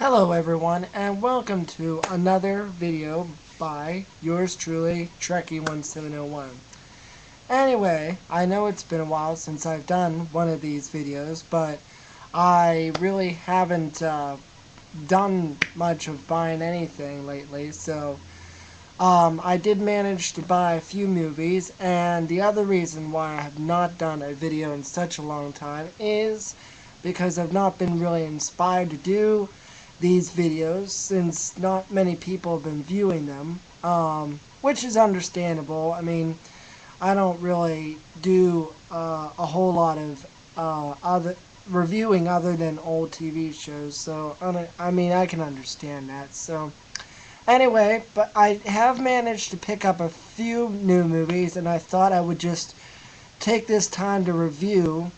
Hello everyone, and welcome to another video by yours truly, Trekkie1701. Anyway, I know it's been a while since I've done one of these videos, but I really haven't done much of buying anything lately, so I did manage to buy a few movies, and the other reason why I have not done a video in such a long time is because I've not been really inspired to do these videos since not many people have been viewing them, which is understandable. I mean, I don't really do a whole lot of other reviewing other than old TV shows, so I mean I can understand that. So anyway, but I have managed to pick up a few new movies, and I thought I would just take this time to review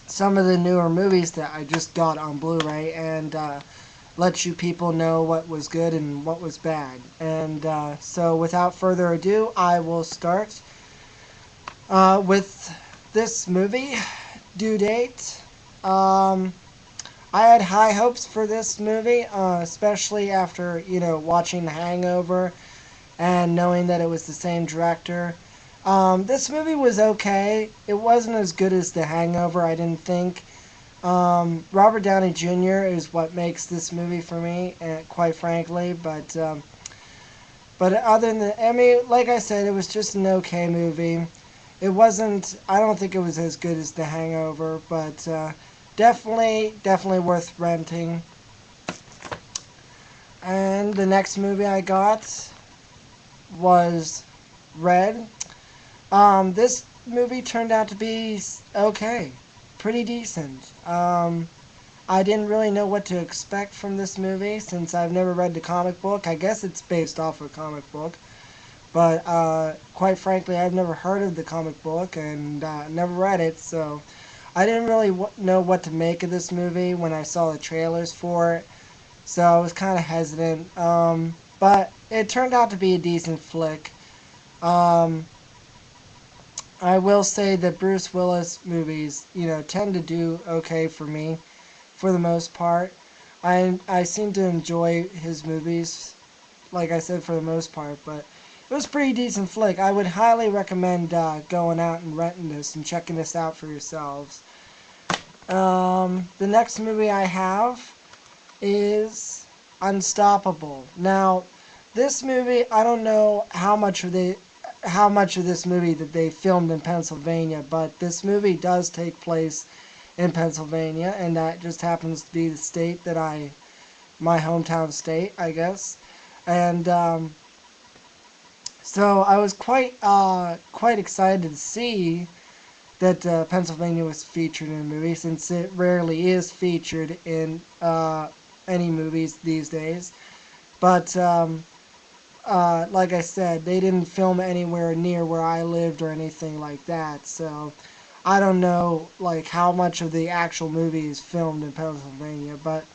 some of the newer movies that I just got on Blu-ray and let you people know what was good and what was bad. And so without further ado, I will start with this movie, Due Date. I had high hopes for this movie, especially after, watching The Hangover and knowing that it was the same director. This movie was okay. It wasn't as good as The Hangover, I didn't think. Robert Downey Jr. is what makes this movie for me, quite frankly. But other than that, I mean, like I said, it was just an okay movie. It wasn't. I don't think it was as good as The Hangover, but definitely worth renting. And the next movie I got was Red. This movie turned out to be okay, pretty decent. I didn't really know what to expect from this movie since I've never read the comic book. I guess it's based off a comic book, but quite frankly, I've never heard of the comic book and never read it, so I didn't really know what to make of this movie when I saw the trailers for it, so I was kind of hesitant. But it turned out to be a decent flick. I will say that Bruce Willis movies, tend to do okay for me, for the most part. I seem to enjoy his movies, like I said, for the most part, but it was a pretty decent flick. I would highly recommend going out and renting this and checking this out for yourselves. The next movie I have is Unstoppable. Now, this movie, I don't know how much of this movie that they filmed in Pennsylvania, but this movie does take place in Pennsylvania, and that just happens to be the state that my hometown state, I guess. And so I was quite excited to see that Pennsylvania was featured in a movie, since it rarely is featured in any movies these days. But like I said, they didn't film anywhere near where I lived or anything like that, so I don't know like how much of the actual movie is filmed in Pennsylvania, but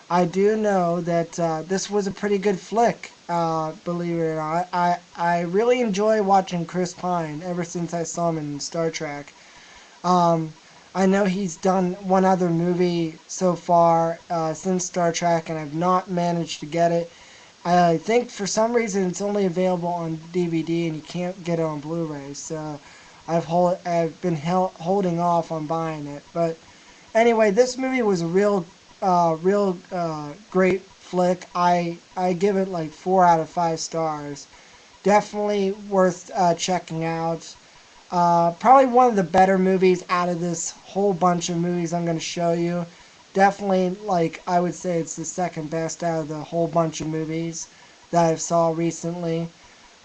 I do know that this was a pretty good flick, believe it or not. I really enjoy watching Chris Pine ever since I saw him in Star Trek. I know he's done one other movie so far since Star Trek, and I've not managed to get it. I think for some reason it's only available on DVD and you can't get it on Blu-ray, so I've been holding off on buying it. But anyway, this movie was a real great flick. I give it like 4 out of 5 stars. Definitely worth checking out. Probably one of the better movies out of this whole bunch of movies I'm going to show you. Definitely, like, I would say it's the second best out of the whole bunch of movies that I've saw recently.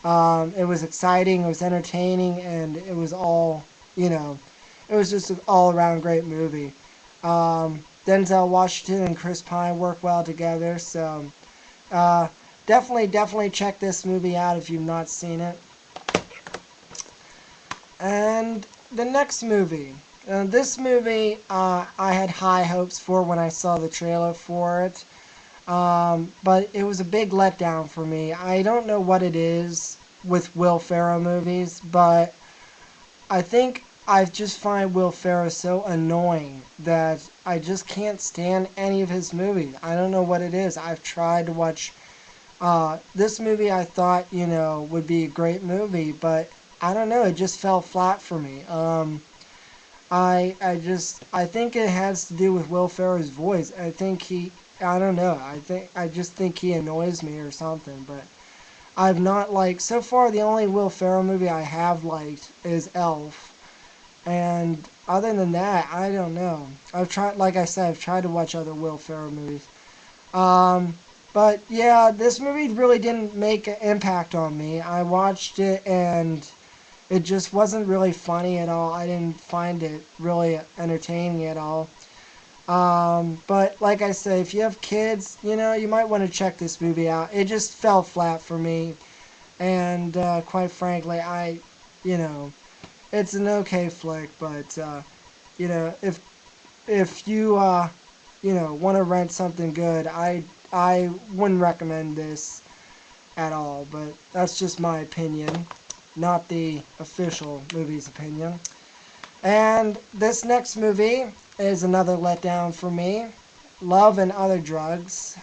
It was exciting, it was entertaining, and it was all, it was just an all-around great movie. Denzel Washington and Chris Pine work well together, so definitely check this movie out if you've not seen it. And the next movie. This movie, I had high hopes for when I saw the trailer for it, but it was a big letdown for me. I don't know what it is with Will Ferrell movies, but I think I just find Will Ferrell so annoying that I just can't stand any of his movies. I don't know what it is. I've tried to watch this movie. I thought, would be a great movie, but I don't know. It just fell flat for me. I think it has to do with Will Ferrell's voice. I don't know. I just think he annoys me or something. But I've not liked so far. The only Will Ferrell movie I have liked is Elf, and other than that, I don't know. Like I said, I've tried to watch other Will Ferrell movies. Um, but yeah, this movie really didn't make an impact on me. I watched it and it just wasn't really funny at all. I didn't find it really entertaining at all. But like I say, if you have kids, you might want to check this movie out. It just fell flat for me, and quite frankly, you know, it's an okay flick. But if you want to rent something good, I wouldn't recommend this at all. But that's just my opinion, not the official movie's opinion. And this next movie is another letdown for me. Love and Other Drugs.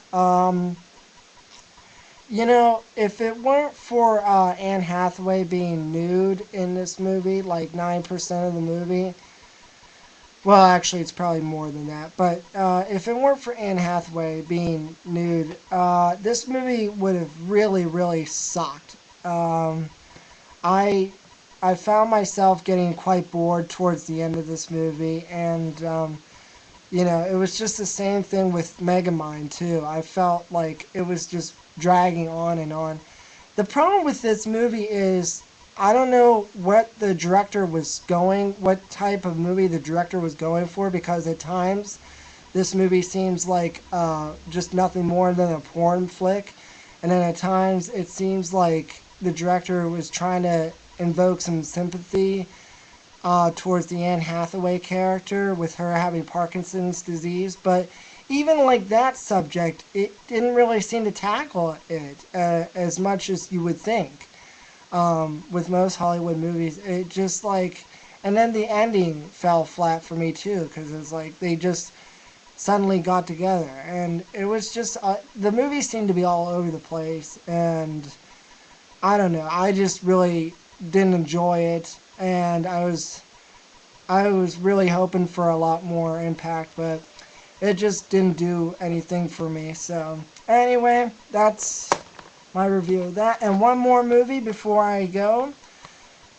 If it weren't for Anne Hathaway being nude in this movie, like 9% of the movie, well, actually, it's probably more than that. But if it weren't for Anne Hathaway being nude, this movie would have really, really sucked. I I found myself getting quite bored towards the end of this movie, and it was just the same thing with Megamind too. I felt like it was just dragging on and on. The problem with this movie is I don't know what type of movie the director was going for, because at times this movie seems like just nothing more than a porn flick, and then at times it seems like the director was trying to invoke some sympathy towards the Anne Hathaway character with her having Parkinson's disease. But even like that subject, it didn't really seem to tackle it as much as you would think. With most Hollywood movies, it just like, and then the ending fell flat for me too, because it's like they just suddenly got together, and it was just the movie seemed to be all over the place, and I don't know. I just really didn't enjoy it, and I was really hoping for a lot more impact, but it just didn't do anything for me. So anyway, that's my review of that. And one more movie before I go.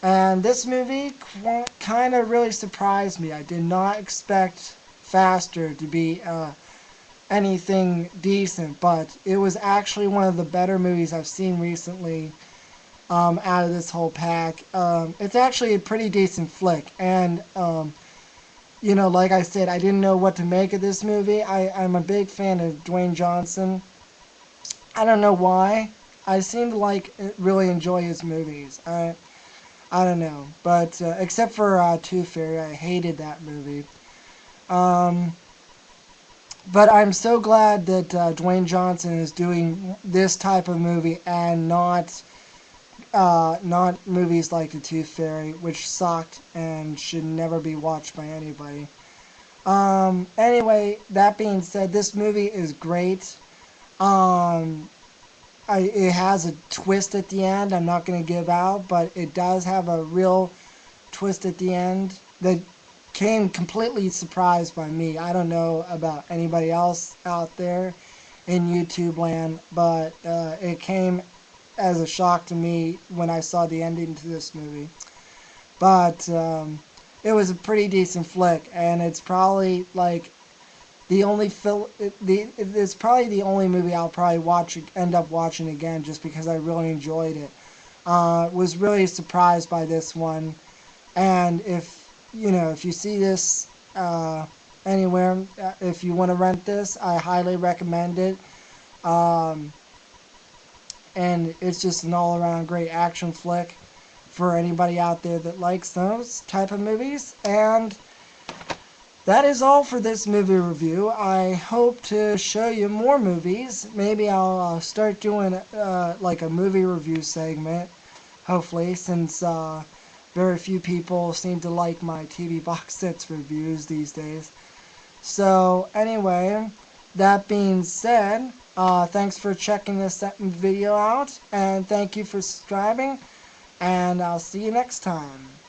And this movie kind of really surprised me. I did not expect Faster to be anything decent, but it was actually one of the better movies I've seen recently out of this whole pack. It's actually a pretty decent flick, and like I said, I didn't know what to make of this movie. I'm a big fan of Dwayne Johnson. I don't know why. I seem to really enjoy his movies. I don't know, but except for Tooth Fairy, I hated that movie. Um, but I'm so glad that Dwayne Johnson is doing this type of movie and not movies like The Tooth Fairy, which sucked and should never be watched by anybody. Anyway, that being said, this movie is great. Um, it has a twist at the end. I'm not going to give out, but it does have a real twist at the end that came completely surprised by me. I don't know about anybody else out there in YouTube land, but it came as a shock to me when I saw the ending to this movie. But it was a pretty decent flick, and it's probably like it's probably the only movie I'll probably end up watching again, just because I really enjoyed it. Was really surprised by this one, and if you see this anywhere, if you want to rent this, I highly recommend it. Um, and it's just an all-around great action flick for anybody out there that likes those type of movies. And that is all for this movie review. I hope to show you more movies. Maybe I'll start doing like a movie review segment, hopefully, since very few people seem to like my TV box sets reviews these days. So anyway, that being said, thanks for checking this video out, and thank you for subscribing, and I'll see you next time.